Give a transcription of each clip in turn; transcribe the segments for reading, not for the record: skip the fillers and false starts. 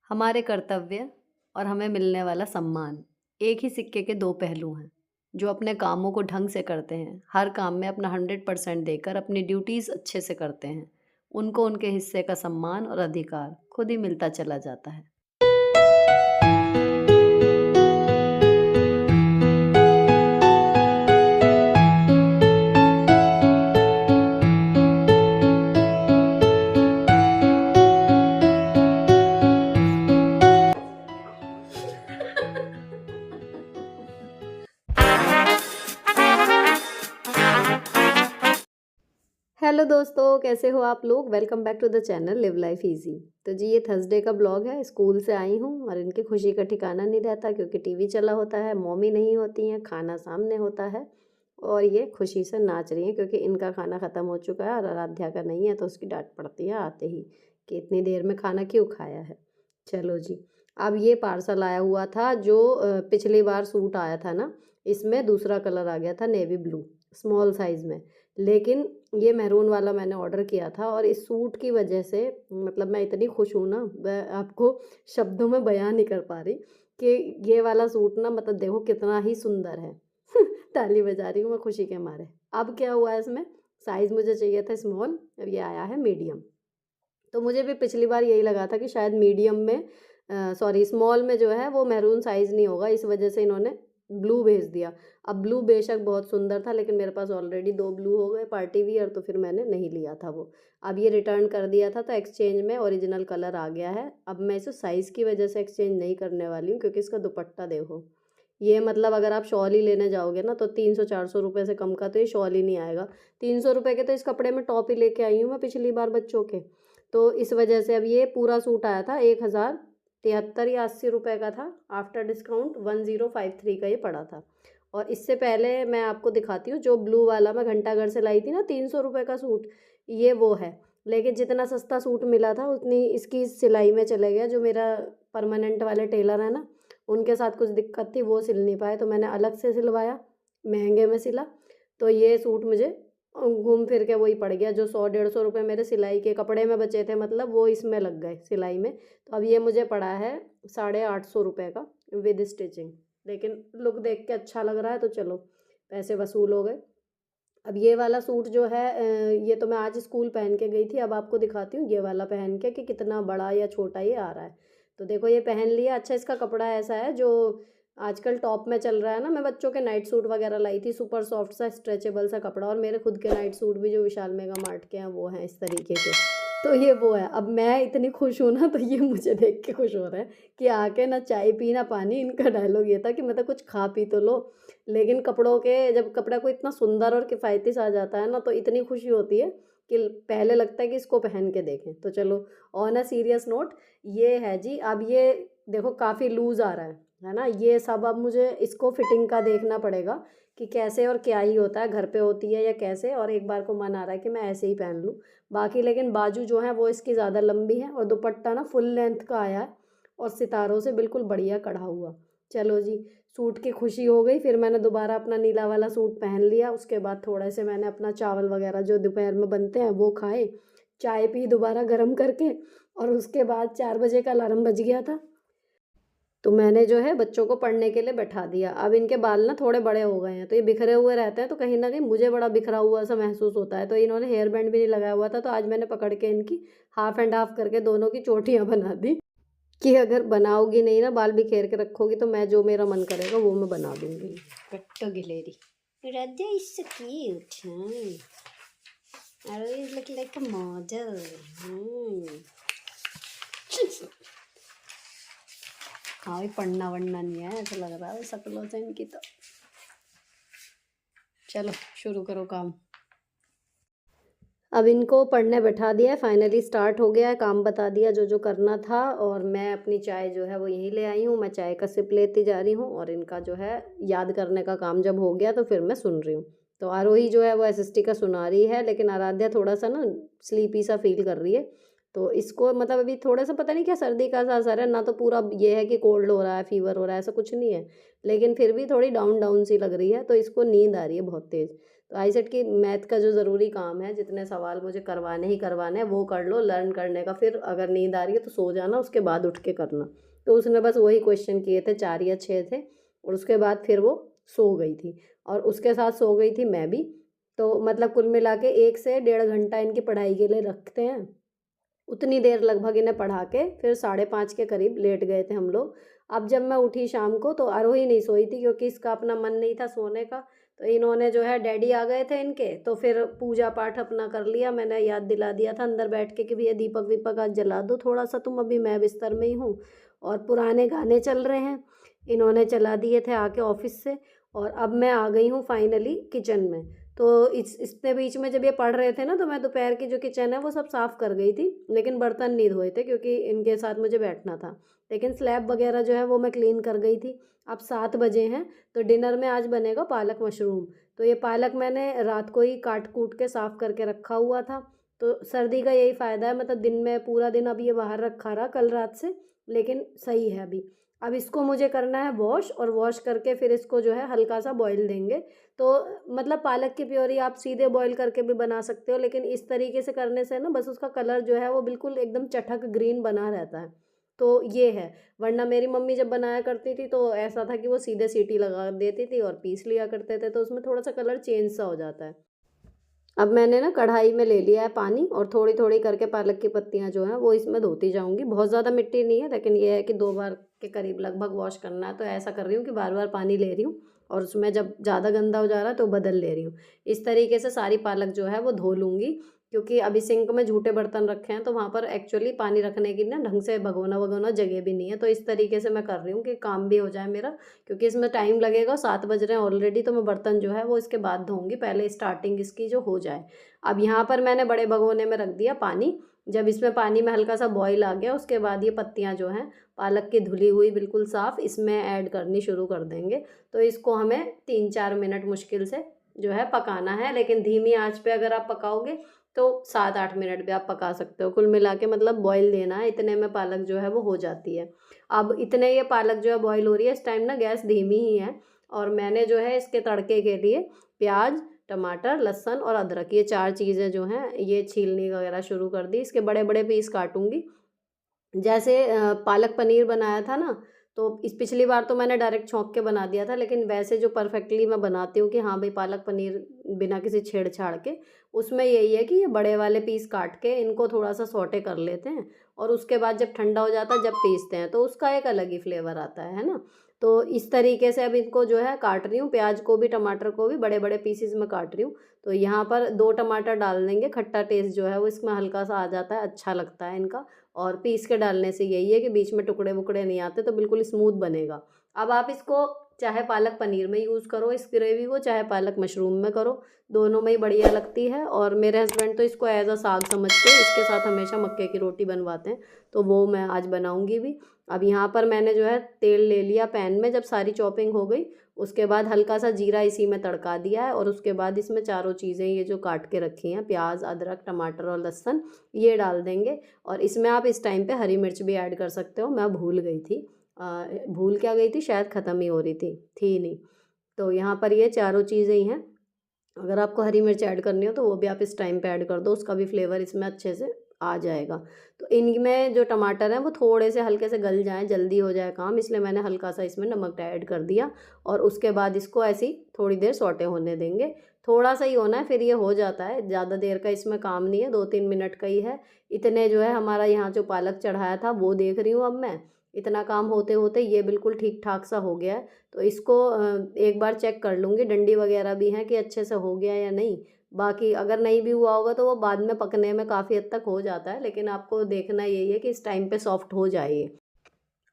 हमारे कर्तव्य और हमें मिलने वाला सम्मान एक ही सिक्के के दो पहलू हैं। जो अपने कामों को ढंग से करते हैं, हर काम में अपना 100% देकर अपनी ड्यूटीज़ अच्छे से करते हैं, उनको उनके हिस्से का सम्मान और अधिकार खुद ही मिलता चला जाता है। हेलो दोस्तों, कैसे हो आप लोग। Welcome back to the channel live life easy. तो जी, ये थर्सडे का ब्लॉग है। स्कूल से आई हूँ और इनकी खुशी का ठिकाना नहीं रहता क्योंकि टीवी चला होता है, मम्मी नहीं होती हैं, खाना सामने होता है और ये खुशी से नाच रही हैं क्योंकि इनका खाना ख़त्म हो चुका है और आराध्या का नहीं है, तो उसकी डांट पड़ती है आते ही कि इतनी देर में खाना क्यों खाया है। चलो जी, अब ये पार्सल आया हुआ था जो पिछली बार सूट आया था ना, इसमें दूसरा कलर आ गया था, नेवी ब्लू स्मॉल साइज़ में। लेकिन ये मैरून वाला मैंने ऑर्डर किया था और इस सूट की वजह से मतलब मैं इतनी खुश हूँ ना, मैं आपको शब्दों में बयान नहीं कर पा रही कि ये वाला सूट ना, मतलब देखो कितना ही सुंदर है। ताली बजा रही हूँ मैं खुशी के मारे। अब क्या हुआ है, इसमें साइज़ मुझे चाहिए था स्मॉल, अब ये आया है मीडियम। तो मुझे भी पिछली बार यही लगा था कि शायद मीडियम में सॉरी स्मॉल में जो है वो मैरून साइज़ नहीं होगा, इस वजह से इन्होंने ब्लू भेज दिया। अब ब्लू बेशक बहुत सुंदर था लेकिन मेरे पास ऑलरेडी 2 ब्लू हो गए पार्टी वियर, तो फिर मैंने नहीं लिया था वो। अब ये रिटर्न कर दिया था तो एक्सचेंज में ओरिजिनल कलर आ गया है। अब मैं इसे साइज़ की वजह से एक्सचेंज नहीं करने वाली हूँ क्योंकि इसका दुपट्टा देखो। ये मतलब अगर आप शॉल ही लेने जाओगे ना तो 300-400 रुपये से कम का तो ये शॉल ही नहीं आएगा। 300 रुपये के तो इस कपड़े में टॉप ही लेके आई हूँ मैं पिछली बार बच्चों के। तो इस वजह से अब ये पूरा सूट आया था 1073 या 80 रुपये का था। आफ्टर डिस्काउंट 1053 का ये पड़ा था। और इससे पहले मैं आपको दिखाती हूँ जो ब्लू वाला मैं घंटाघर से लाई थी ना, 300 रुपये का सूट, ये वो है। लेकिन जितना सस्ता सूट मिला था उतनी इसकी सिलाई में चले गया। जो मेरा परमानेंट वाले टेलर है ना, उनके साथ कुछ दिक्कत थी, वो सिल नहीं पाए, तो मैंने अलग से सिलवाया, महंगे में सिला। तो ये सूट मुझे घूम फिर के वही पड़ गया जो 100-150 रुपये मेरे सिलाई के कपड़े में बचे थे, मतलब वो इसमें लग गए सिलाई में। तो अब ये मुझे पड़ा है 850 रुपये का विद स्टिचिंग। लेकिन लुक देख के अच्छा लग रहा है तो चलो, पैसे वसूल हो गए। अब ये वाला सूट जो है ये तो मैं आज स्कूल पहन के गई थी। अब आपको दिखाती हूँ ये वाला पहन के कि कितना बड़ा या छोटा ये आ रहा है। तो देखो ये पहन लिया। अच्छा, इसका कपड़ा ऐसा है जो आजकल टॉप में चल रहा है ना। मैं बच्चों के नाइट सूट वगैरह लाई थी, सुपर सॉफ्ट सा स्ट्रेचेबल सा कपड़ा, और मेरे खुद के नाइट सूट भी जो विशाल मेगा मार्ट के हैं वो हैं इस तरीके के। तो ये वो है। अब मैं इतनी खुश हूँ ना, तो ये मुझे देख के खुश हो रहा है कि आके ना चाय पी ना पानी। इनका डायलॉग ये था कि मतलब कुछ खा पी तो लो। लेकिन कपड़ों के जब कपड़ा को इतना सुंदर और किफ़ायती सा आ जाता है ना, तो इतनी खुशी होती है कि पहले लगता है कि इसको पहन के देखें। तो चलो, ऑन अ सीरियस नोट, ये है जी। अब ये देखो काफ़ी लूज़ आ रहा है ना। ये सब अब मुझे इसको फिटिंग का देखना पड़ेगा कि कैसे और क्या ही होता है, घर पे होती है या कैसे। और एक बार को मन आ रहा है कि मैं ऐसे ही पहन लूँ बाकी। लेकिन बाजू जो है वो इसकी ज़्यादा लंबी है और दुपट्टा ना फुल लेंथ का आया है और सितारों से बिल्कुल बढ़िया कढ़ा हुआ। चलो जी, सूट की खुशी हो गई। फिर मैंने दोबारा अपना नीला वाला सूट पहन लिया। उसके बाद थोड़े से मैंने अपना चावल वगैरह जो दोपहर में बनते हैं वो खाए, चाय पी दोबारा गर्म करके, और उसके बाद 4 बजे का अलार्म बज गया था। तो मैंने जो है बच्चों को पढ़ने के लिए बैठा दिया। अब इनके बाल ना थोड़े बड़े हो गए हैं तो ये बिखरे हुए रहते हैं, तो कहीं ना कहीं मुझे बड़ा बिखरा हुआ सा महसूस होता है। तो इन्होंने हेयर बैंड भी नहीं लगाया हुआ था, तो आज मैंने पकड़ के इनकी हाफ एंड हाफ करके दोनों की चोटियाँ बना दी कि अगर बनाओगी नहीं ना, बाल बिखेर के रखोगी, तो मैं जो मेरा मन करेगा वो मैं बना दूंगी। कट्टो गिलेरी Radha is so cute. Arrow is look like a model. हाँ भाई, पढ़ना वढ़ना नहीं है ऐसा लग रहा है शक्लों से इनकी। तो चलो शुरू करो काम। अब इनको पढ़ने बैठा दिया है, फाइनली स्टार्ट हो गया है, काम बता दिया जो जो करना था। और मैं अपनी चाय जो है वो यहीं ले आई हूँ। मैं चाय का सिप लेती जा रही हूँ और इनका जो है याद करने का काम जब हो गया तो फिर मैं सुन रही हूँ। तो आरोही जो है वो एसएसटी का सुना रही है, लेकिन आराध्या थोड़ा सा ना स्लीपी सा फील कर रही है। तो इसको मतलब अभी थोड़ा सा पता नहीं क्या सर्दी का सा असर है ना, तो पूरा ये है कि कोल्ड हो रहा है, फीवर हो रहा है, ऐसा कुछ नहीं है। लेकिन फिर भी थोड़ी डाउन डाउन सी लग रही है, तो इसको नींद आ रही है बहुत तेज़। तो आईसेट की मैथ का जो ज़रूरी काम है, जितने सवाल मुझे करवाने ही करवाने हैं वो कर लो, लर्न करने का फिर अगर नींद आ रही है तो सो जाना, उसके बाद उठ के करना। तो उसने बस वही क्वेश्चन किए थे, 4 या 6 थे, और उसके बाद फिर वो सो गई थी और उसके साथ सो गई थी मैं भी। तो मतलब कुल मिला के 1 से डेढ़ घंटा इनकी पढ़ाई के लिए रखते हैं। उतनी देर लगभग इन्हें पढ़ा के फिर 5:30 के करीब लेट गए थे हम लोग। अब जब मैं उठी शाम को तो आरोही नहीं सोई थी क्योंकि इसका अपना मन नहीं था सोने का। तो इन्होंने जो है, डैडी आ गए थे इनके, तो फिर पूजा पाठ अपना कर लिया। मैंने याद दिला दिया था अंदर बैठ के कि भैया दीपक वीपक आज जला दो थोड़ा सा तुम, अभी मैं बिस्तर में ही हूँ। और पुराने गाने चल रहे हैं, इन्होंने चला दिए थे आके ऑफिस से। और अब मैं आ गई हूँ फाइनली किचन में। तो इतने बीच में जब ये पढ़ रहे थे ना, तो मैं दोपहर की जो किचन है वो सब साफ़ कर गई थी, लेकिन बर्तन नहीं धोए थे क्योंकि इनके साथ मुझे बैठना था। लेकिन स्लैब वगैरह जो है वो मैं क्लीन कर गई थी। अब 7 बजे हैं, तो डिनर में आज बनेगा पालक मशरूम। तो ये पालक मैंने रात को ही काट कूट के साफ़ करके रखा हुआ था। तो सर्दी का यही फ़ायदा है, मतलब दिन में पूरा दिन अब ये बाहर रखा रहा कल रात से, लेकिन सही है अभी। अब इसको मुझे करना है वॉश, और वॉश करके फिर इसको जो है हल्का सा बॉईल देंगे। तो मतलब पालक की प्योरी आप सीधे बॉईल करके भी बना सकते हो, लेकिन इस तरीके से करने से ना बस उसका कलर जो है वो बिल्कुल एकदम चटक ग्रीन बना रहता है। तो ये है, वरना मेरी मम्मी जब बनाया करती थी तो ऐसा था कि वो सीधे सीटी लगा देती थी और पीस लिया करते थे, तो उसमें थोड़ा सा कलर चेंज सा हो जाता है। अब मैंने ना कढ़ाई में ले लिया है पानी, और थोड़ी थोड़ी करके पालक की पत्तियां जो हैं वो इसमें धोती जाऊंगी। बहुत ज़्यादा मिट्टी नहीं है, लेकिन ये है कि 2 बार के करीब लगभग वॉश करना है, तो ऐसा कर रही हूँ कि बार बार पानी ले रही हूँ और उसमें जब ज़्यादा गंदा हो जा रहा है तो बदल ले रही हूँ। इस तरीके से सारी पालक जो है वो धो लूँगी, क्योंकि अभी सिंक में झूठे बर्तन रखे हैं तो वहाँ पर एक्चुअली पानी रखने की ना ढंग से भगोना वगोना जगह भी नहीं है। तो इस तरीके से मैं कर रही हूँ कि काम भी हो जाए मेरा, क्योंकि इसमें टाइम लगेगा। 7 बज रहे हैं ऑलरेडी, तो मैं बर्तन जो है वो इसके बाद धोऊंगी, पहले स्टार्टिंग इसकी जो हो जाए। अब यहाँ पर मैंने बड़े भगोने में रख दिया पानी। जब इसमें पानी में हल्का सा बॉईल आ गया, उसके बाद ये पत्तियाँ जो हैं पालक की धुली हुई बिल्कुल साफ़ इसमें ऐड करनी शुरू कर देंगे। तो इसको हमें 3-4 मिनट मुश्किल से जो है पकाना है, लेकिन धीमी आंच पे अगर आप पकाओगे तो 7-8 मिनट भी आप पका सकते हो। कुल मिला के मतलब बॉईल देना है, इतने में पालक जो है वो हो जाती है। अब इतने ये पालक जो है बॉईल हो रही है, इस टाइम ना गैस धीमी ही है। और मैंने जो है इसके तड़के के लिए प्याज, टमाटर, लहसुन और अदरक, ये 4 चीज़ें जो हैं ये छीलनी वगैरह शुरू कर दी। इसके बड़े बड़े पीस काटूंगी। जैसे पालक पनीर बनाया था ना, तो इस पिछली बार तो मैंने डायरेक्ट छौंक के बना दिया था, लेकिन वैसे जो परफेक्टली मैं बनाती हूँ कि हाँ भाई पालक पनीर बिना किसी छेड़छाड़ के, उसमें यही है कि ये बड़े वाले पीस काट के इनको थोड़ा सा सौटे कर लेते हैं, और उसके बाद जब ठंडा हो जाता है जब पीसते हैं तो उसका एक अलग ही फ्लेवर आता है ना। तो इस तरीके से अब इनको जो है काट रही हूँ, प्याज को भी टमाटर को भी बड़े बड़े पीसीज में काट रही हूँ। तो यहाँ पर 2 टमाटर डाल देंगे, खट्टा टेस्ट जो है वो इसमें हल्का सा आ जाता है, अच्छा लगता है इनका। और पीस के डालने से यही है कि बीच में टुकड़े वुकड़े नहीं आते, तो बिल्कुल स्मूथ बनेगा। अब आप इसको चाहे पालक पनीर में यूज़ करो इस ग्रेवी को, चाहे पालक मशरूम में करो, दोनों में ही बढ़िया लगती है। और मेरे हस्बैंड तो इसको एज अ साग समझ के इसके साथ हमेशा मक्के की रोटी बनवाते हैं, तो वो मैं आज बनाऊंगी भी। अब यहाँ पर मैंने जो है तेल ले लिया पैन में, जब सारी चॉपिंग हो गई उसके बाद हल्का सा जीरा इसी में तड़का दिया है, और उसके बाद इसमें चारों चीज़ें ये जो काट के रखी हैं, प्याज, अदरक, टमाटर और लहसुन, ये डाल देंगे। और इसमें आप इस टाइम पे हरी मिर्च भी ऐड कर सकते हो, मैं भूल गई थी। भूल क्या गई थी, शायद ख़त्म ही हो रही थी नहीं। तो यहाँ पर ये चारों चीज़ें ही हैं। अगर आपको हरी मिर्च ऐड करनी हो तो वो भी आप इस टाइम पे ऐड कर दो, उसका भी फ्लेवर इसमें अच्छे से आ जाएगा। तो इनमें जो टमाटर हैं वो थोड़े से हल्के से गल जाएं, जल्दी हो जाए काम, इसलिए मैंने हल्का सा इसमें नमक ऐड कर दिया। और उसके बाद इसको ऐसी थोड़ी देर सौटे होने देंगे। थोड़ा सा ही होना है, फिर ये हो जाता है, ज़्यादा देर का इसमें काम नहीं है, 2-3 मिनट का ही है। इतने जो है हमारा यहाँ जो पालक चढ़ाया था वो देख रही हूँ अब मैं, इतना काम होते होते ये बिल्कुल ठीक ठाक सा हो गया है। तो इसको एक बार चेक कर लूँगी, डंडी वगैरह भी हैं कि अच्छे से हो गया या नहीं। बाकी अगर नहीं भी हुआ होगा तो वो बाद में पकने में काफ़ी हद तक हो जाता है, लेकिन आपको देखना यही है कि इस टाइम पे सॉफ्ट हो जाए ये।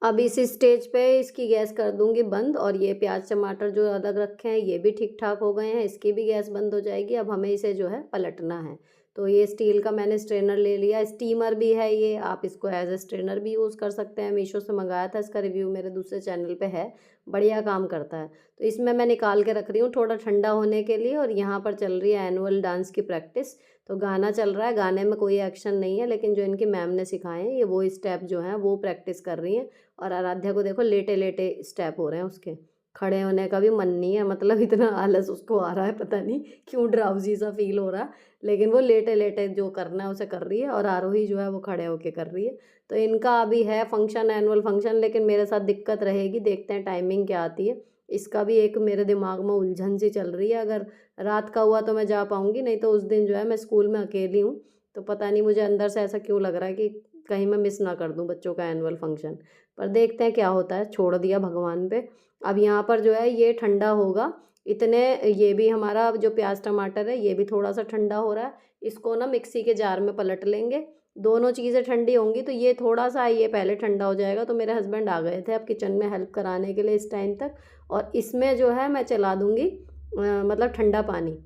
अब इस स्टेज पे इसकी गैस कर दूंगी बंद, और ये प्याज टमाटर जो अलग रखे हैं ये भी ठीक ठाक हो गए हैं, इसकी भी गैस बंद हो जाएगी। अब हमें इसे जो है पलटना है। तो ये स्टील का मैंने स्ट्रेनर ले लिया, स्टीमर भी है ये, आप इसको एज ए स्ट्रेनर भी यूज़ कर सकते हैं। मीशो से मंगाया था, इसका रिव्यू मेरे दूसरे चैनल पे है, बढ़िया काम करता है। तो इसमें मैं निकाल के रख रही हूँ थोड़ा ठंडा होने के लिए। और यहाँ पर चल रही है एनुअल डांस की प्रैक्टिस, तो गाना चल रहा है, गाने में कोई एक्शन नहीं है, लेकिन जो इनकी मैम ने सिखाए हैं ये वो स्टेप जो हैं वो प्रैक्टिस कर रही हैं। और आराध्या को देखो लेटे लेटे स्टेप हो रहे हैं उसके। खड़े होने का भी मन नहीं है, मतलब इतना आलस उसको आ रहा है, पता नहीं क्यों ड्राउजी सा फील हो रहा है। लेकिन वो लेटे लेटे जो करना है उसे कर रही है और आरोही जो है वो खड़े होके कर रही है। तो इनका अभी है फंक्शन, एनुअल फंक्शन, लेकिन मेरे साथ दिक्कत रहेगी, देखते हैं टाइमिंग क्या आती है। इसका भी एक मेरे दिमाग में उलझन सी चल रही है, अगर रात का हुआ तो मैं जा पाऊँगी, नहीं तो उस दिन जो है मैं स्कूल में अकेली हूँ। तो पता नहीं मुझे अंदर से ऐसा क्यों लग रहा है कि कहीं मैं मिस ना कर दूँ बच्चों का एनुअल फंक्शन। पर देखते हैं क्या होता है, छोड़ दिया भगवान पे। अब यहाँ पर जो है ये ठंडा होगा, इतने ये भी हमारा जो प्याज टमाटर है ये भी थोड़ा सा ठंडा हो रहा है। इसको ना मिक्सी के जार में पलट लेंगे, दोनों चीज़ें ठंडी होंगी तो ये थोड़ा सा ये पहले ठंडा हो जाएगा। तो मेरे हस्बैंड आ गए थे अब किचन में हेल्प कराने के लिए इस टाइम तक, और इसमें जो है मैं चला दूँगी मतलब ठंडा पानी,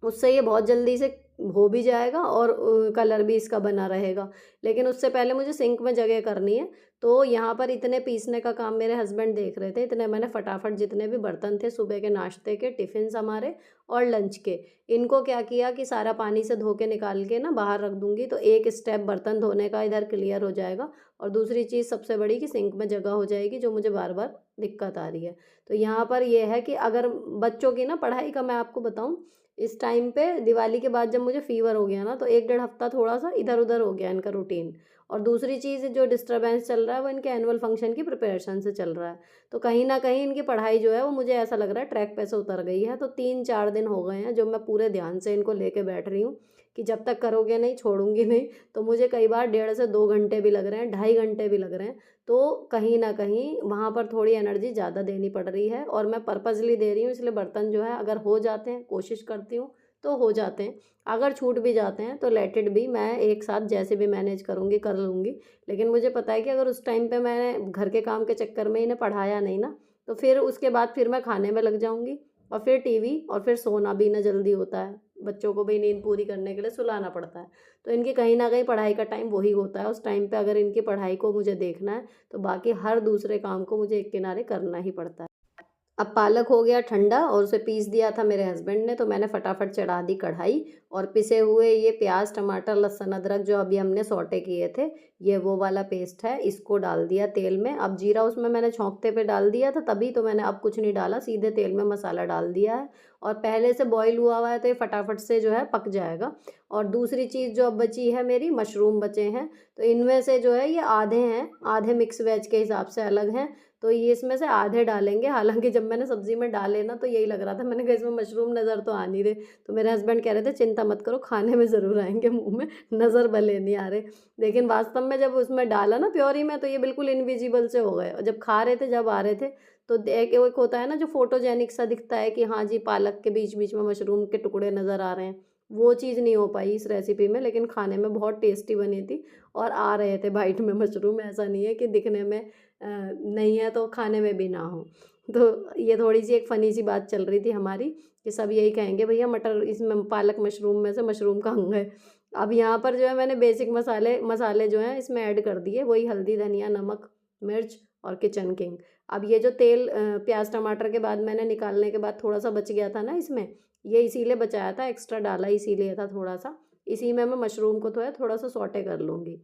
उससे ये बहुत जल्दी से हो भी जाएगा और कलर भी इसका बना रहेगा। लेकिन उससे पहले मुझे सिंक में जगह करनी है, तो यहाँ पर इतने पीसने का काम मेरे हस्बैंड देख रहे थे, इतने मैंने फटाफट जितने भी बर्तन थे सुबह के नाश्ते के, टिफ़िन्स हमारे और लंच के, इनको क्या किया कि सारा पानी से धो के निकाल के ना बाहर रख दूँगी, तो एक स्टेप बर्तन धोने का इधर क्लियर हो जाएगा। और दूसरी चीज़ सबसे बड़ी कि सिंक में जगह हो जाएगी, जो मुझे बार-बार दिक्कत आ रही है। तो यहाँ पर ये है कि अगर बच्चों की ना पढ़ाई का मैं आपको बताऊँ, इस टाइम पे दिवाली के बाद जब मुझे फ़ीवर हो गया ना, तो 1 डेढ़ हफ़्ता थोड़ा-सा इधर-उधर हो गया इनका रूटीन। और दूसरी चीज़ जो डिस्टर्बेंस चल रहा है वो इनके एनुअल फंक्शन की प्रिपरेशन से चल रहा है। तो कहीं न कहीं इनकी पढ़ाई जो है वो मुझे ऐसा लग रहा है ट्रैक पे से उतर गई है। तो 3-4 दिन हो गए हैं जो मैं पूरे ध्यान से इनको लेके बैठ रही हूँ कि जब तक करोगे नहीं, छोड़ूँगी नहीं। तो मुझे कई बार डेढ़ से 2 घंटे भी लग रहे हैं, ढाई घंटे भी लग रहे हैं। तो कहीं न कहीं वहाँ पर थोड़ी एनर्जी ज़्यादा देनी पड़ रही है, और मैं पर्पज़ली दे रही हूँ, इसलिए बर्तन जो है अगर हो जाते हैं, कोशिश करती हूँ तो हो जाते हैं। अगर छूट भी जाते हैं तो लेट इट बी, मैं एक साथ जैसे भी मैनेज करूँगी कर लूँगी। लेकिन मुझे पता है कि अगर उस टाइम पे मैंने घर के काम के चक्कर में इन्हें पढ़ाया नहीं ना, तो फिर उसके बाद फिर मैं खाने में लग जाऊँगी, और फिर टीवी, और फिर सोना भी ना जल्दी होता है। बच्चों को भी नींद पूरी करने के लिए सुलाना पड़ता है। तो इनकी कहीं न कहीं पढ़ाई का टाइम वही होता है। उस टाइम पे अगर इनकी पढ़ाई को मुझे देखना है, तो बाकी हर दूसरे काम को मुझे एक किनारे करना ही पड़ता है। अब पालक हो गया ठंडा और उसे पीस दिया था मेरे हस्बैंड ने, तो मैंने फटाफट चढ़ा दी कढ़ाई, और पिसे हुए ये प्याज टमाटर लहसुन अदरक जो अभी हमने सौटे किए थे, ये वो वाला पेस्ट है, इसको डाल दिया तेल में। अब जीरा उसमें मैंने छौंकते पे डाल दिया था तभी, तो मैंने अब कुछ नहीं डाला, सीधे तेल में मसाला डाल दिया है। और पहले से बॉईल हुआ है तो ये फटाफट से जो है पक जाएगा। और दूसरी चीज़ जो अब बची है मेरी, मशरूम बचे हैं, तो इनमें से जो है ये आधे हैं, आधे मिक्स वेज के हिसाब से अलग हैं, तो ये इसमें से आधे डालेंगे। हालाँकि जब मैंने सब्ज़ी में डाले ना तो यही लग रहा था, मैंने कहा इसमें मशरूम नज़र तो आ नहीं रहे। तो मेरे हस्बैंड कह रहे थे चिंता मत करो, खाने में ज़रूर आएँगे मुँह में, नज़र भले नहीं आ रहे। लेकिन वास्तव में जब उसमें डाला ना प्योरी में, तो ये बिल्कुल इनविजिबल से हो गए, और जब खा रहे थे, जब आ रहे थे, तो एक एक होता है ना जो फ़ोटोजेनिक सा दिखता है कि हाँ जी, पालक के बीच-बीच में मशरूम के टुकड़े नज़र आ रहे हैं, वो चीज़ नहीं हो पाई इस रेसिपी में। लेकिन खाने में बहुत टेस्टी बनी थी, और आ रहे थे बाइट में मशरूम, ऐसा नहीं है कि दिखने में नहीं है तो खाने में भी ना हो। तो ये थोड़ी-सी एक फ़नी सी बात चल रही थी हमारी, कि सब यही कहेंगे भैया मटर इसमें पालक मशरूम में से मशरूम कहाँ गए? अब यहाँ पर जो है मैंने बेसिक मसाले मसाले जो हैं इसमें ऐड कर दिए, वही हल्दी, धनिया, नमक, मिर्च और किचन किंग। अब ये जो तेल प्याज़ टमाटर के बाद मैंने निकालने के बाद थोड़ा-सा बच गया था ना इसमें, ये इसीलिए बचाया था, एक्स्ट्रा डाला इसीलिए था थोड़ा-सा। इसी में मैं मशरूम को थोड़ा-सा सौटे कर लूँगी।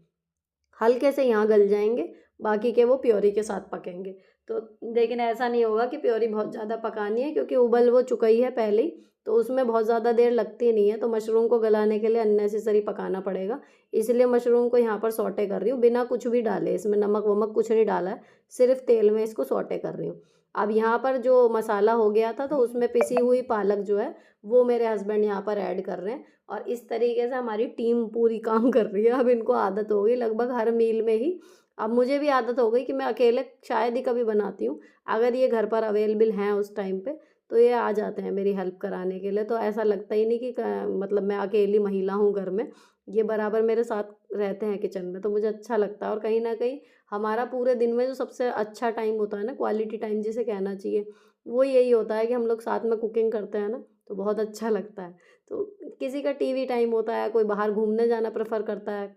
हल्के से यहाँ गल जाएँगे, बाकी के वो प्योरी के साथ पकेंगे। तो लेकिन ऐसा नहीं होगा कि प्योरी बहुत ज़्यादा पकानी है, क्योंकि उबल वो चुका ही है पहले ही, तो उसमें बहुत ज़्यादा देर लगती नहीं है, तो मशरूम को गलाने के लिए अननेसेसरी पकाना पड़ेगा। इसलिए मशरूम को यहाँ पर सौटे कर रही हूँ, बिना कुछ भी डाले, इसमें नमक-वमक कुछ नहीं डाला है, सिर्फ़ तेल में इसको सौटे कर रही हूँ। अब यहाँ पर जो मसाला हो गया था, तो उसमें पिसी हुई पालक जो है, वो मेरे हस्बैंड यहाँ पर ऐड कर रहे हैं, और इस तरीके से हमारी टीम पूरी काम कर रही है। अब इनको आदत हो गई लगभग हर मील में ही। अब मुझे भी आदत हो गई कि मैं अकेले शायद ही कभी बनाती हूँ। अगर ये घर पर अवेलेबल हैं उस टाइम पे, तो ये आ जाते हैं मेरी हेल्प कराने के लिए। तो ऐसा लगता ही नहीं कि मतलब मैं अकेली महिला हूँ घर में। ये बराबर मेरे साथ रहते हैं किचन में, तो मुझे अच्छा लगता है। और कहीं न कहीं हमारा पूरे दिन में जो सबसे अच्छा टाइम होता है ना, क्वालिटी टाइम जिसे कहना चाहिए, वो यही होता है कि हम लोग साथ में कुकिंग करते हैं ना, तो बहुत अच्छा लगता है। तो किसी का टीवी टाइम होता है, कोई बाहर घूमने जाना प्रेफ़र करता है,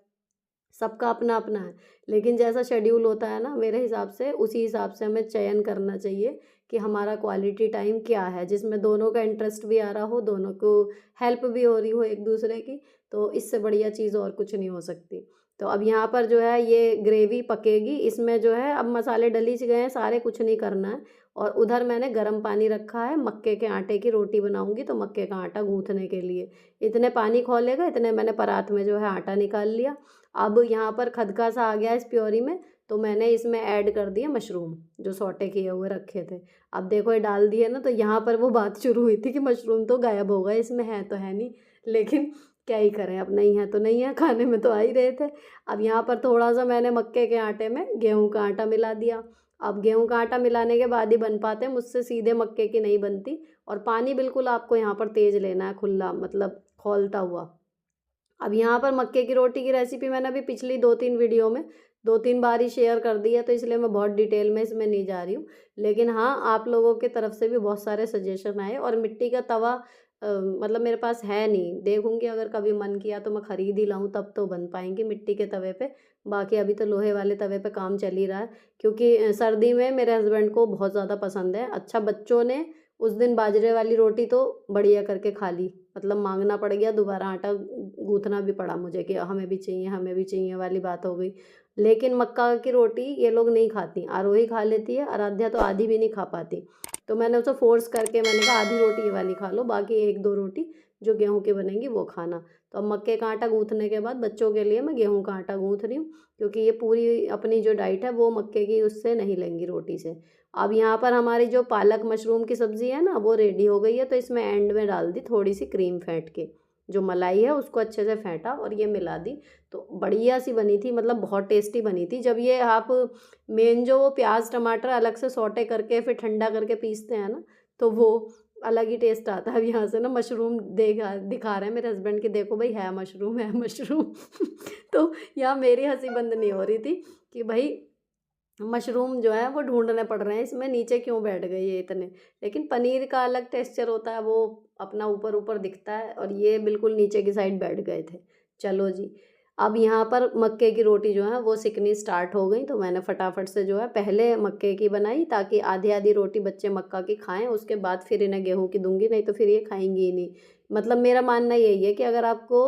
सबका अपना-अपना है। लेकिन जैसा शेड्यूल होता है ना, मेरे हिसाब से उसी हिसाब से हमें चयन करना चाहिए कि हमारा क्वालिटी टाइम क्या है, जिसमें दोनों का इंटरेस्ट भी आ रहा हो, दोनों को हेल्प भी हो रही हो एक-दूसरे की, तो इससे बढ़िया चीज़ और कुछ नहीं हो सकती। तो अब यहाँ पर जो है ये ग्रेवी पकेगी, इसमें जो है अब मसाले डली से गए हैं सारे, कुछ नहीं करना है। और उधर मैंने गर्म पानी रखा है, मक्के के आटे की रोटी बनाऊंगी तो मक्के का आटा गूँथने के लिए। इतने पानी खौलेगा, इतने मैंने परात में जो है आटा निकाल लिया। अब यहाँ पर खदका सा आ गया इस प्योरी में, तो मैंने इसमें ऐड कर दिए मशरूम जो सौटे किए हुए रखे थे। अब देखो ये डाल दिए ना, तो यहाँ पर वो बात शुरू हुई थी कि मशरूम तो गायब हो गए, इसमें है तो है नहीं, लेकिन क्या ही करें, अब नहीं है तो नहीं है, खाने में तो आ ही रहे थे। अब यहाँ पर थोड़ा सा मैंने मक्के के आटे में गेहूं का आटा मिला दिया। अब गेहूं का आटा मिलाने के बाद ही बन पाते, मुझसे सीधे मक्के की नहीं बनती। और पानी बिल्कुल आपको यहाँ पर तेज़ लेना है, खुला मतलब खौलता हुआ। अब यहाँ पर मक्के की रोटी की रेसिपी मैंने अभी पिछली 2-3 वीडियो में 2-3 बार ही शेयर कर दी है, तो इसलिए मैं बहुत डिटेल में इसमें नहीं जा रही हूँ। लेकिन हाँ, आप लोगों की तरफ से भी बहुत सारे सजेशन आए, और मिट्टी का तवा मतलब मेरे पास है नहीं, देखूँगी अगर कभी मन किया तो मैं ख़रीद ही लाऊँ, तब तो बन पाएंगी मिट्टी के तवे पे। बाकी अभी तो लोहे वाले तवे पे काम चल ही रहा है, क्योंकि सर्दी में मेरे हस्बैंड को बहुत ज़्यादा पसंद है। अच्छा, बच्चों ने उस दिन बाजरे वाली रोटी तो बढ़िया करके खा ली, मतलब मांगना पड़ गया, दोबारा आटा गूँथना भी पड़ा मुझे कि हमें भी चाहिए, हमें भी चाहिए वाली बात हो गई। लेकिन मक्का की रोटी ये लोग नहीं खाती, आरोही खा लेती है, आराध्या तो आधी भी नहीं खा पाती। तो मैंने उसे फ़ोर्स करके मैंने कहा आधी रोटी ये वाली खा लो, बाकी 1-2 रोटी जो गेहूं की बनेंगी वो खाना। तो अब मक्के का आटा गूँथने के बाद बच्चों के लिए मैं गेहूं का आटा गूँथ रही हूँ, क्योंकि ये पूरी अपनी जो डाइट है वो मक्के की उससे नहीं लेंगी, रोटी से। अब यहाँ पर हमारी जो पालक मशरूम की सब्ज़ी है ना, वो रेडी हो गई है, तो इसमें एंड में डाल दी थोड़ी सी क्रीम फेंट के, जो मलाई है उसको अच्छे से फेंटा और ये मिला दी। तो बढ़िया सी बनी थी, मतलब बहुत टेस्टी बनी थी। जब ये आप मेन जो वो प्याज टमाटर अलग से सौटे करके फिर ठंडा करके पीसते हैं ना, तो वो अलग ही टेस्ट आता है। अब यहाँ से ना मशरूम दिखा रहे हैं मेरे हस्बैंड कि देखो भाई है मशरूम, है मशरूम। तो यहाँ मेरी हंसी बंद नहीं हो रही थी कि भाई मशरूम जो है वो ढूंढने पड़ रहे हैं, इसमें नीचे क्यों बैठ गए ये इतने। लेकिन पनीर का अलग टेक्सचर होता है, वो अपना ऊपर ऊपर दिखता है, और ये बिल्कुल नीचे की साइड बैठ गए थे। चलो जी, अब यहाँ पर मक्के की रोटी जो है वो सिकनी स्टार्ट हो गई, तो मैंने फटाफट से जो है पहले मक्के की बनाई, ताकि आधी आधी रोटी बच्चे मक्का की खाएं, उसके बाद फिर इन्हें गेहूं की दूंगी, नहीं तो फिर ये खाएंगी ही नहीं। मतलब मेरा मानना यही है कि अगर आपको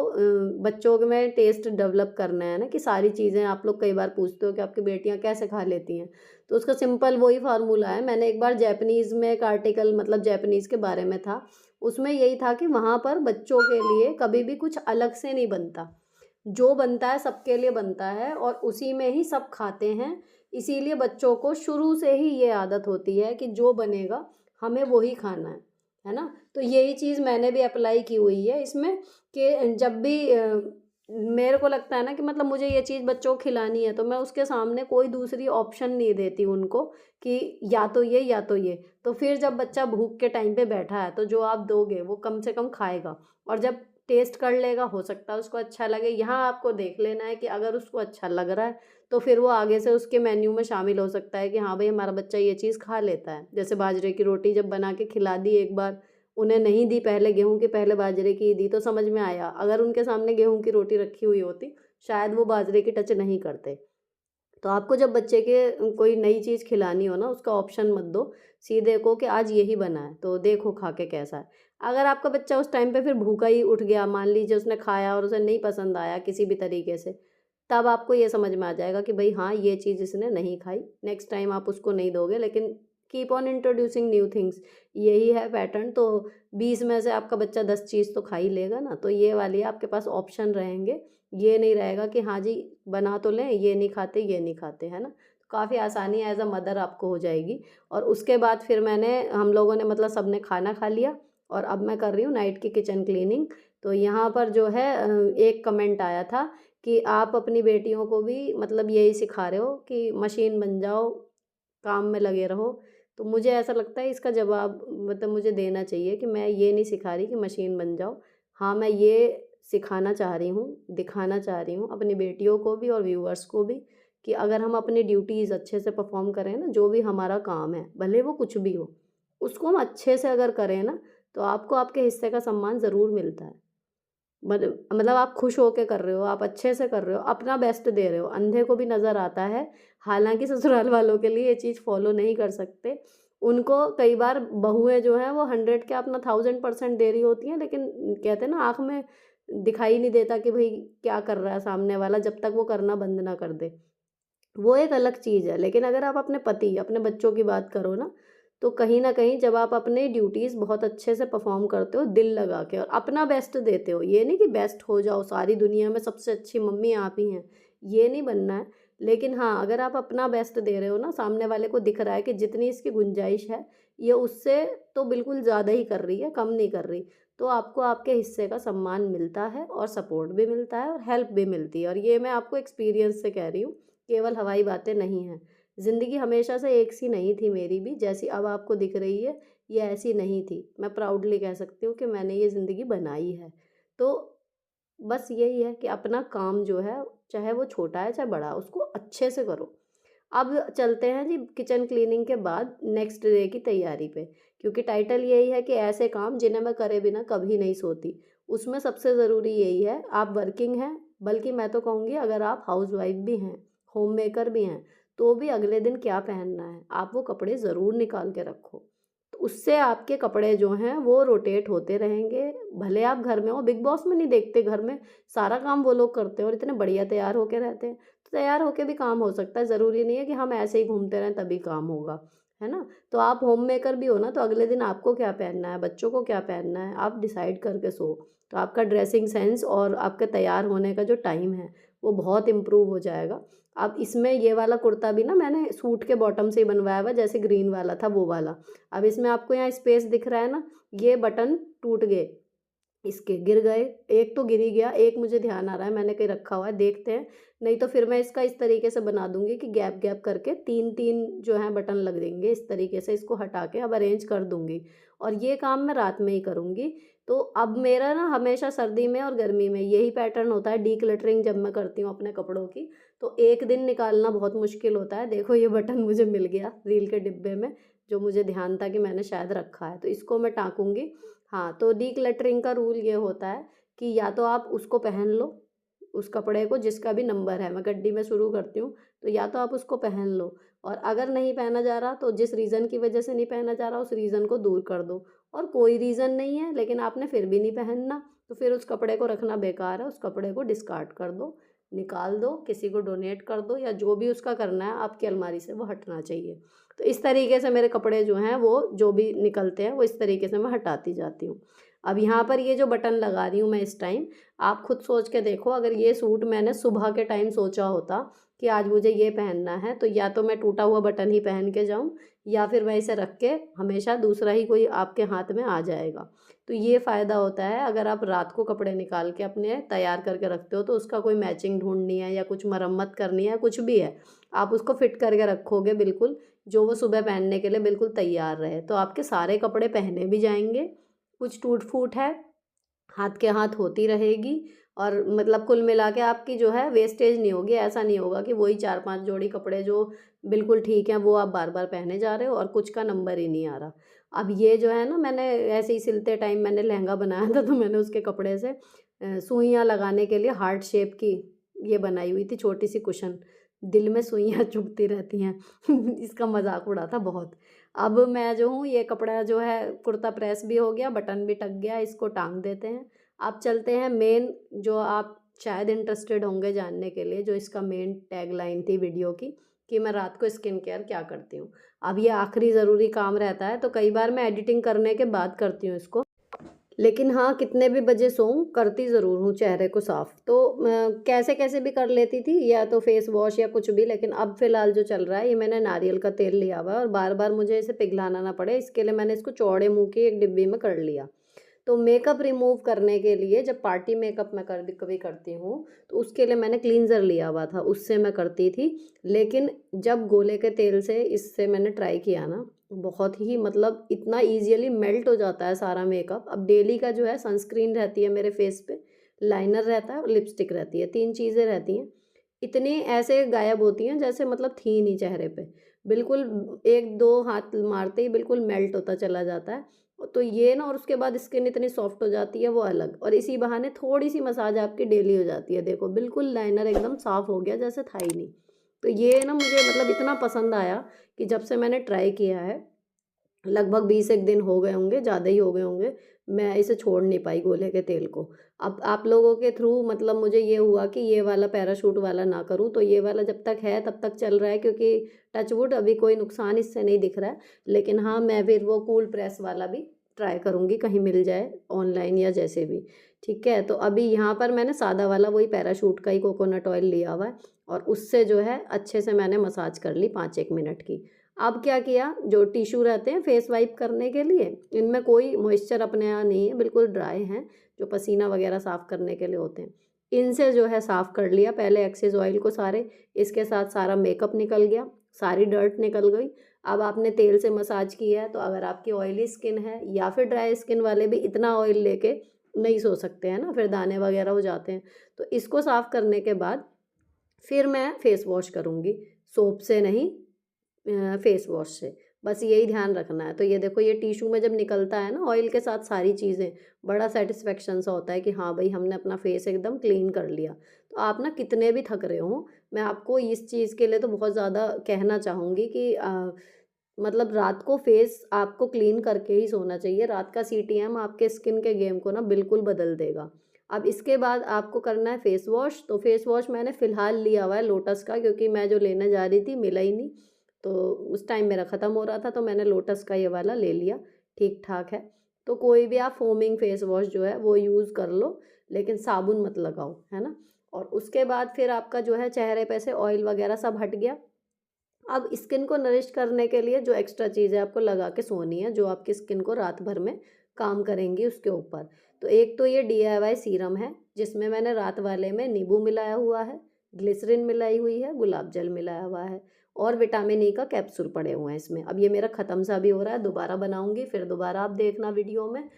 बच्चों में टेस्ट डेवलप करना है ना, कि सारी चीज़ें आप लोग कई बार पूछते हो कि आपकी बेटियां कैसे खा लेती हैं, तो उसका सिंपल वही फार्मूला है। मैंने एक बार जैपनीज़ में एक आर्टिकल, मतलब जैपनीज़ के बारे में था, उसमें यही था कि वहाँ पर बच्चों के लिए कभी भी कुछ अलग से नहीं बनता, जो बनता है सबके लिए बनता है, और उसी में ही सब खाते हैं। इसीलिए बच्चों को शुरू से ही ये आदत होती है कि जो बनेगा हमें वही खाना है ना। तो यही चीज़ मैंने भी अप्लाई की हुई है इसमें, कि जब भी मेरे को लगता है ना कि मतलब मुझे ये चीज़ बच्चों को खिलानी है, तो मैं उसके सामने कोई दूसरी ऑप्शन नहीं देती उनको कि या तो ये या तो ये। तो फिर जब बच्चा भूख के टाइम पे बैठा है, तो जो आप दोगे वो कम से कम खाएगा, और जब टेस्ट कर लेगा, हो सकता है उसको अच्छा लगे। यहाँ आपको देख लेना है कि अगर उसको अच्छा लग रहा है, तो फिर वो आगे से उसके मेन्यू में शामिल हो सकता है कि हाँ भाई हमारा बच्चा ये चीज़ खा लेता है। जैसे बाजरे की रोटी जब बना के खिला दी एक बार, उन्हें नहीं दी पहले गेहूं की, पहले बाजरे की दी, तो समझ में आया। अगर उनके सामने गेहूं की रोटी रखी हुई होती, शायद वो बाजरे की टच नहीं करते। तो आपको जब बच्चे के कोई नई चीज़ खिलानी हो ना, उसका ऑप्शन मत दो, सीधे को कि आज यही बना है तो देखो खा के कैसा है। अगर आपका बच्चा उस टाइम पे फिर भूखा ही उठ गया, मान लीजिए उसने खाया और उसे नहीं पसंद आया किसी भी तरीके से, तब आपको ये समझ में आ जाएगा कि भाई हाँ ये चीज़ इसने नहीं खाई, नेक्स्ट टाइम आप उसको नहीं दोगे। लेकिन keep on introducing new things, यही है पैटर्न। तो 20 में से आपका बच्चा 10 चीज़ तो खा ही लेगा ना, तो ये वाली आपके पास ऑप्शन रहेंगे। ये नहीं रहेगा कि हाँ जी बना तो लें, ये नहीं खाते, ये नहीं खाते, है ना। काफ़ी आसानी एज अ मदर आपको हो जाएगी। और उसके बाद फिर हम लोगों ने मतलब सबने खाना खा लिया, और अब मैं कर रही हूँ नाइट की किचन क्लीनिंग। तो यहाँ पर जो है एक कमेंट आया था कि आप अपनी बेटियों को भी मतलब यही सिखा रहे हो कि मशीन बन जाओ, काम में लगे रहो। तो मुझे ऐसा लगता है इसका जवाब मतलब मुझे देना चाहिए कि मैं ये नहीं सिखा रही कि मशीन बन जाओ। हाँ, मैं ये सिखाना चाह रही हूँ, दिखाना चाह रही हूँ अपनी बेटियों को भी और व्यूअर्स को भी, कि अगर हम अपनी ड्यूटीज़ अच्छे से परफॉर्म करें ना, जो भी हमारा काम है भले वो कुछ भी हो, उसको हम अच्छे से अगर करें ना, तो आपको आपके हिस्से का सम्मान ज़रूर मिलता है। मतलब आप खुश होके कर रहे हो, आप अच्छे से कर रहे हो, अपना बेस्ट दे रहे हो, अंधे को भी नज़र आता है। हालाँकि ससुराल वालों के लिए ये चीज़ फ़ॉलो नहीं कर सकते। उनको कई बार बहुएँ जो हैं वो 100 क्या अपना 1000% दे रही होती हैं, लेकिन कहते हैं ना आँख में दिखाई नहीं देता कि भाई क्या कर रहा है सामने वाला, जब तक वो करना बंद ना कर दे। वो एक अलग चीज़ है। लेकिन अगर आप अपने पति, अपने बच्चों की बात करो ना, तो कहीं न कहीं जब आप अपने ड्यूटीज़ बहुत अच्छे से परफ़ॉर्म करते हो, दिल लगा के और अपना बेस्ट देते हो, ये नहीं कि बेस्ट हो जाओ, सारी दुनिया में सबसे अच्छी मम्मी आप ही हैं, ये नहीं बनना है। लेकिन हाँ, अगर आप अपना बेस्ट दे रहे हो ना, सामने वाले को दिख रहा है कि जितनी इसकी गुंजाइश है, ये उससे तो बिल्कुल ज़्यादा ही कर रही है, कम नहीं कर रही। तो आपको आपके हिस्से का सम्मान मिलता है और सपोर्ट भी मिलता है और हेल्प भी मिलती है, और ये मैं आपको एक्सपीरियंस से कह रही हूँ, केवल हवाई बातें नहीं हैं। ज़िंदगी हमेशा से एक सी नहीं थी मेरी भी, जैसी अब आपको दिख रही है, ये ऐसी नहीं थी। मैं प्राउडली कह सकती हूँ कि मैंने ये ज़िंदगी बनाई है। तो बस यही है कि अपना काम जो है, चाहे वो छोटा है चाहे बड़ा, उसको अच्छे से करो। अब चलते हैं जी किचन क्लीनिंग के बाद नेक्स्ट डे की तैयारी पे, क्योंकि टाइटल यही है कि ऐसे काम जिन्हें मैं करे बिना कभी नहीं सोती। उसमें सबसे ज़रूरी यही है, आप वर्किंग हैं, बल्कि मैं तो कहूँगी अगर आप हाउसवाइफ़ भी हैं, होममेकर भी हैं, तो भी अगले दिन क्या पहनना है, आप वो कपड़े ज़रूर निकाल के रखो। तो उससे आपके कपड़े जो हैं वो रोटेट होते रहेंगे। भले आप घर में हो, बिग बॉस में नहीं देखते, घर में सारा काम वो लोग करते हैं और इतने बढ़िया तैयार होके रहते हैं। तो तैयार होके भी काम हो सकता है, ज़रूरी नहीं है कि हम ऐसे ही घूमते रहें तभी काम होगा, है ना? तो आप होम मेकर भी हो ना, तो अगले दिन आपको क्या पहनना है, बच्चों को क्या पहनना है, आप डिसाइड करके सो। तो आपका ड्रेसिंग सेंस और आपके तैयार होने का जो टाइम है, वो बहुत इम्प्रूव हो जाएगा। अब इसमें ये वाला कुर्ता भी ना मैंने सूट के बॉटम से ही बनवाया हुआ है, जैसे ग्रीन वाला था वो वाला। अब इसमें आपको यहाँ स्पेस दिख रहा है ना, ये बटन टूट गए, इसके गिर गए, एक तो गिर ही गया, एक मुझे ध्यान आ रहा है मैंने कहीं रखा हुआ है, देखते हैं। नहीं तो फिर मैं इसका इस तरीके से बना दूँगी कि गैप गैप करके 3-3 जो हैं बटन लग देंगे, इस तरीके से इसको हटा के अब अरेंज कर दूँगी, और ये काम मैं रात में ही करूँगी। तो अब मेरा ना हमेशा सर्दी में और गर्मी में यही पैटर्न होता है डिक्लटरिंग जब मैं करती हूँ अपने कपड़ों की, तो एक दिन निकालना बहुत मुश्किल होता है। देखो ये बटन मुझे मिल गया रील के डिब्बे में, जो मुझे ध्यान था कि मैंने शायद रखा है, तो इसको मैं टाँकूँगी। हाँ, तो डिक्लटरिंग का रूल ये होता है कि या तो आप उसको पहन लो, उस कपड़े को जिसका भी नंबर है, मैं गड्डी में शुरू करती हूँ, तो या तो आप उसको पहन लो, और अगर नहीं पहना जा रहा तो जिस रीज़न की वजह से नहीं पहना जा रहा उस रीज़न को दूर कर दो, और कोई रीज़न नहीं है लेकिन आपने फिर भी नहीं पहनना, तो फिर उस कपड़े को रखना बेकार है, उस कपड़े को डिस्कार्ड कर दो, निकाल दो, किसी को डोनेट कर दो, या जो भी उसका करना है आपकी अलमारी से वो हटना चाहिए। तो इस तरीके से मेरे कपड़े जो हैं वो जो भी निकलते हैं वो इस तरीके से मैं हटाती जाती हूँ। अब यहाँ पर ये जो बटन लगा रही हूँ मैं इस टाइम, आप खुद सोच के देखो, अगर ये सूट मैंने सुबह के टाइम सोचा होता कि आज मुझे ये पहनना है, तो या तो मैं टूटा हुआ बटन ही पहन के जाऊँ, या फिर मैं इसे रख के हमेशा दूसरा ही कोई आपके हाथ में आ जाएगा। तो ये फ़ायदा होता है अगर आप रात को कपड़े निकाल के अपने तैयार करके रखते हो, तो उसका कोई मैचिंग ढूँढनी है या कुछ मरम्मत करनी है, कुछ भी है, आप उसको फिट करके रखोगे बिल्कुल, जो वो सुबह पहनने के लिए बिल्कुल तैयार रहे। तो आपके सारे कपड़े पहने भी जाएँगे, कुछ टूट-फूट है, हाथ के हाथ होती रहेगी, और मतलब कुल मिला के आपकी जो है वेस्टेज नहीं होगी। ऐसा नहीं होगा कि वही 4-5 जोड़ी कपड़े जो बिल्कुल ठीक हैं वो आप बार-बार पहने जा रहे हो और कुछ का नंबर ही नहीं आ रहा। अब ये जो है ना, मैंने ऐसे ही सिलते टाइम मैंने लहंगा बनाया था, तो मैंने उसके कपड़े से सुइयाँ लगाने के लिए हार्ट शेप की ये बनाई हुई थी छोटी-सी कुशन। दिल में सुइयाँ चुभती रहती हैं। इसका मज़ाक उड़ा था बहुत। अब मैं जो हूँ ये कपड़ा जो है कुर्ता प्रेस भी हो गया, बटन भी टक गया, इसको टाँग देते हैं। अब चलते हैं मेन, जो आप शायद इंटरेस्टेड होंगे जानने के लिए, जो इसका मेन टैगलाइन थी वीडियो की, कि मैं रात को स्किन केयर क्या करती हूँ। अब ये आखिरी ज़रूरी काम रहता है, तो कई बार मैं एडिटिंग करने के बाद करती हूँ इसको। लेकिन हाँ, कितने भी बजे सोऊँ, करती ज़रूर हूँ चेहरे को साफ़। तो कैसे-कैसे भी कर लेती थी, या तो फेस वॉश या कुछ भी, लेकिन अब फ़िलहाल जो चल रहा है, ये मैंने नारियल का तेल लिया हुआ है और बार-बार मुझे इसे पिघलाना ना पड़े, इसके लिए मैंने इसको चौड़े मुँह की एक डिब्बी में कर लिया। तो मेकअप रिमूव करने के लिए, जब पार्टी मेकअप मैं कर कभी करती हूँ, तो उसके लिए मैंने क्लींज़र लिया हुआ था, उससे मैं करती थी। लेकिन जब गोले के तेल से इससे मैंने ट्राई किया ना, बहुत ही मतलब इतना ईज़िली मेल्ट हो जाता है सारा मेकअप। अब डेली का जो है सनस्क्रीन रहती है मेरे फेस पे, लाइनर रहता है और लिपस्टिक रहती है, 3 चीज़ें रहती हैं। इतनी ऐसे गायब होती हैं जैसे मतलब थी नहीं चेहरे पे। बिल्कुल 1-2 हाथ मारते ही बिल्कुल मेल्ट होता चला जाता है। तो ये ना, और उसके बाद स्किन इतनी सॉफ्ट हो जाती है वो अलग, और इसी बहाने थोड़ी-सी मसाज आपकी डेली हो जाती है। देखो बिल्कुल लाइनर एकदम साफ़ हो गया जैसे था ही नहीं। तो ये ना मुझे मतलब इतना पसंद आया कि जब से मैंने ट्राई किया है, लगभग 20 एक दिन हो गए होंगे, ज़्यादा ही हो गए होंगे, मैं इसे छोड़ नहीं पाई गोले के तेल को। अब आप लोगों के थ्रू मतलब मुझे ये हुआ कि ये वाला पैराशूट वाला ना करूँ, तो ये वाला जब तक है तब तक चल रहा है, क्योंकि टच वुड अभी कोई नुकसान इससे नहीं दिख रहा है। लेकिन हाँ, मैं फिर वो कूल प्रेस वाला भी ट्राई करूँगी, कहीं मिल जाए ऑनलाइन या जैसे भी। ठीक है, तो अभी यहाँ पर मैंने सादा वाला वही पैराशूट का ही कोकोनट ऑयल लिया हुआ है, और उससे जो है अच्छे से मैंने मसाज कर ली 5-1 मिनट की। अब क्या किया, जो टिश्यू रहते हैं फेस वाइप करने के लिए, इनमें कोई मॉइस्चर अपने यहाँ नहीं है, बिल्कुल ड्राई हैं, जो पसीना वगैरह साफ़ करने के लिए होते हैं। इनसे जो है साफ़ कर लिया पहले एक्सेस ऑयल को सारे, इसके साथ सारा मेकअप निकल गया, सारी डर्ट निकल गई। अब आपने तेल से मसाज किया है, तो अगर आपकी ऑयली स्किन है या फिर ड्राई स्किन वाले भी इतना ऑयल लेके नहीं सो सकते हैं ना, फिर दाने वगैरह हो जाते हैं। तो इसको साफ़ करने के बाद फिर मैं फेस वॉश करूँगी, सोप से नहीं, फेस वॉश से। बस यही ध्यान रखना है। तो ये देखो, ये टिश्यू में जब निकलता है ना ऑयल के साथ सारी चीज़ें, बड़ा सेटिस्फेक्शन सा होता है कि हाँ भाई, हमने अपना फेस एकदम क्लीन कर लिया। तो आप ना कितने भी थक रहे हो, मैं आपको इस चीज़ के लिए तो बहुत ज़्यादा कहना चाहूँगी कि मतलब रात को फेस आपको क्लीन करके ही सोना चाहिए। रात का सीटीएम आपके स्किन के गेम को ना बिल्कुल बदल देगा। अब इसके बाद आपको करना है फेस वॉश। तो फेस वॉश मैंने फ़िलहाल लिया हुआ है लोटस का, क्योंकि मैं जो लेने जा रही थी मिला ही नहीं। तो उस टाइम मेरा ख़त्म हो रहा था, तो मैंने लोटस का ये वाला ले लिया, ठीक-ठाक है। तो कोई भी आप फ़ोमिंग फेस वॉश जो है वो यूज़ कर लो, लेकिन साबुन मत लगाओ, है ना? और उसके बाद फिर आपका जो है चेहरे पे से ऑयल वगैरह सब हट गया। अब स्किन को नरिश करने के लिए जो एक्स्ट्रा चीज़ें आपको लगा के सोनी है, जो आपकी स्किन को रात भर में काम करेंगी उसके ऊपर। तो एक तो ये डीआईवाई सीरम है, जिसमें मैंने रात वाले में नींबू मिलाया हुआ है, ग्लिसरीन मिलाई हुई है, गुलाब जल मिलाया हुआ है, और विटामिन ई का कैप्सूल पड़े हुए हैं इसमें। अब ये मेरा ख़त्म सा भी हो रहा है, दोबारा बनाऊँगी, फिर दोबारा आप देखना वीडियो में।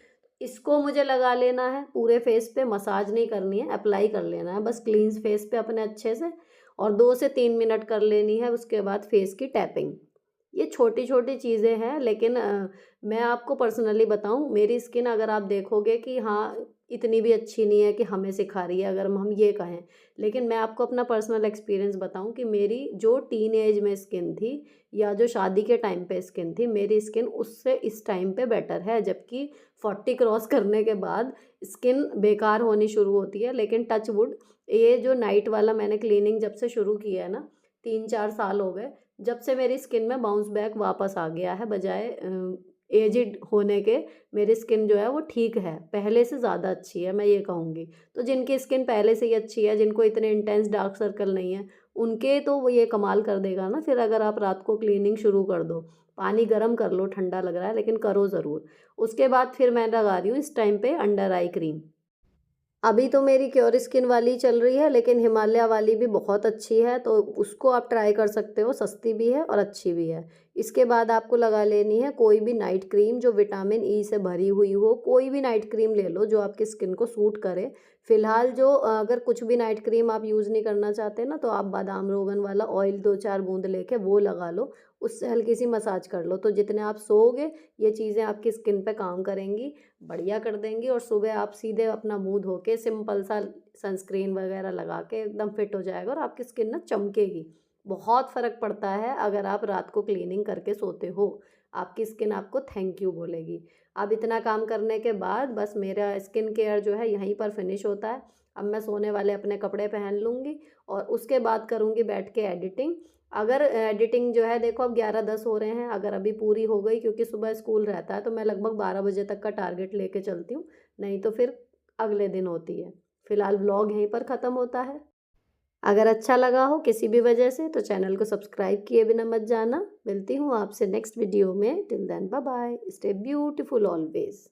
इसको मुझे लगा लेना है पूरे फेस पे, मसाज नहीं करनी है, अप्लाई कर लेना है बस क्लींस फेस पे अपने अच्छे से, और 2 से 3 मिनट कर लेनी है उसके बाद फेस की टैपिंग। ये छोटी-छोटी चीज़ें हैं, लेकिन मैं आपको पर्सनली बताऊँ, मेरी स्किन अगर आप देखोगे कि हाँ, इतनी भी अच्छी नहीं है कि हमें सिखा रही है, अगर हम ये कहें। लेकिन मैं आपको अपना पर्सनल एक्सपीरियंस बताऊँ कि मेरी जो टीनेज में स्किन थी या जो शादी के टाइम पे स्किन थी, मेरी स्किन उससे इस टाइम पे बेटर है। जबकि 40 क्रॉस करने के बाद स्किन बेकार होनी शुरू होती है। लेकिन टच वुड, ये जो नाइट वाला मैंने क्लीनिंग जब से शुरू किया है ना, 3-4 साल हो गए, जब से मेरी स्किन में बाउंस बैक वापस आ गया है, बजाय एजिड होने के। मेरी स्किन जो है वो ठीक है, पहले से ज़्यादा अच्छी है, मैं ये कहूँगी। तो जिनकी स्किन पहले से ही अच्छी है, जिनको इतने इंटेंस डार्क सर्कल नहीं है, उनके तो वो ये कमाल कर देगा ना फिर, अगर आप रात को क्लीनिंग शुरू कर दो। पानी गर्म कर लो, ठंडा लग रहा है लेकिन करो ज़रूर। उसके बाद फिर मैं लगा रही हूँ इस टाइम पे अंडर आई क्रीम। अभी तो मेरी क्योर स्किन वाली चल रही है, लेकिन हिमालय वाली भी बहुत अच्छी है, तो उसको आप ट्राई कर सकते हो, सस्ती भी है और अच्छी भी है। इसके बाद आपको लगा लेनी है कोई भी नाइट क्रीम जो विटामिन ई से भरी हुई हो, कोई भी नाइट क्रीम ले लो जो आपकी स्किन को सूट करे। फिलहाल जो अगर कुछ भी नाइट क्रीम आप यूज़ नहीं करना चाहते ना, तो आप बादाम रोगन वाला ऑयल 2-4 बूंद लेके वो लगा लो, उससे हल्की सी मसाज कर लो, तो जितने आप सोओगे ये चीज़ें आपकी स्किन पे काम करेंगी, बढ़िया कर देंगी, और सुबह आप सीधे अपना मुँह धो के सिंपल सा सनस्क्रीन वगैरह लगा के एकदम फिट हो जाएगा, और आपकी स्किन ना चमकेगी। बहुत फ़र्क पड़ता है अगर आप रात को क्लीनिंग करके सोते हो, आपकी स्किन आपको थैंक यू बोलेगी। अब इतना काम करने के बाद बस मेरा स्किन केयर जो है यहीं पर फिनिश होता है। अब मैं सोने वाले अपने कपड़े पहन लूँगी, और उसके बाद करूँगी बैठ के एडिटिंग। अगर एडिटिंग जो है, देखो अब 11-10 हो रहे हैं, अगर अभी पूरी हो गई, क्योंकि सुबह स्कूल रहता है, तो मैं लगभग 12 बजे तक का टारगेट लेके चलती हूँ, नहीं तो फिर अगले दिन होती है। फिलहाल व्लॉग यहीं पर ख़त्म होता है। अगर अच्छा लगा हो किसी भी वजह से, तो चैनल को सब्सक्राइब किए बिना मत जाना। मिलती हूँ आपसे नेक्स्ट वीडियो में। Till then bye bye, stay beautiful always.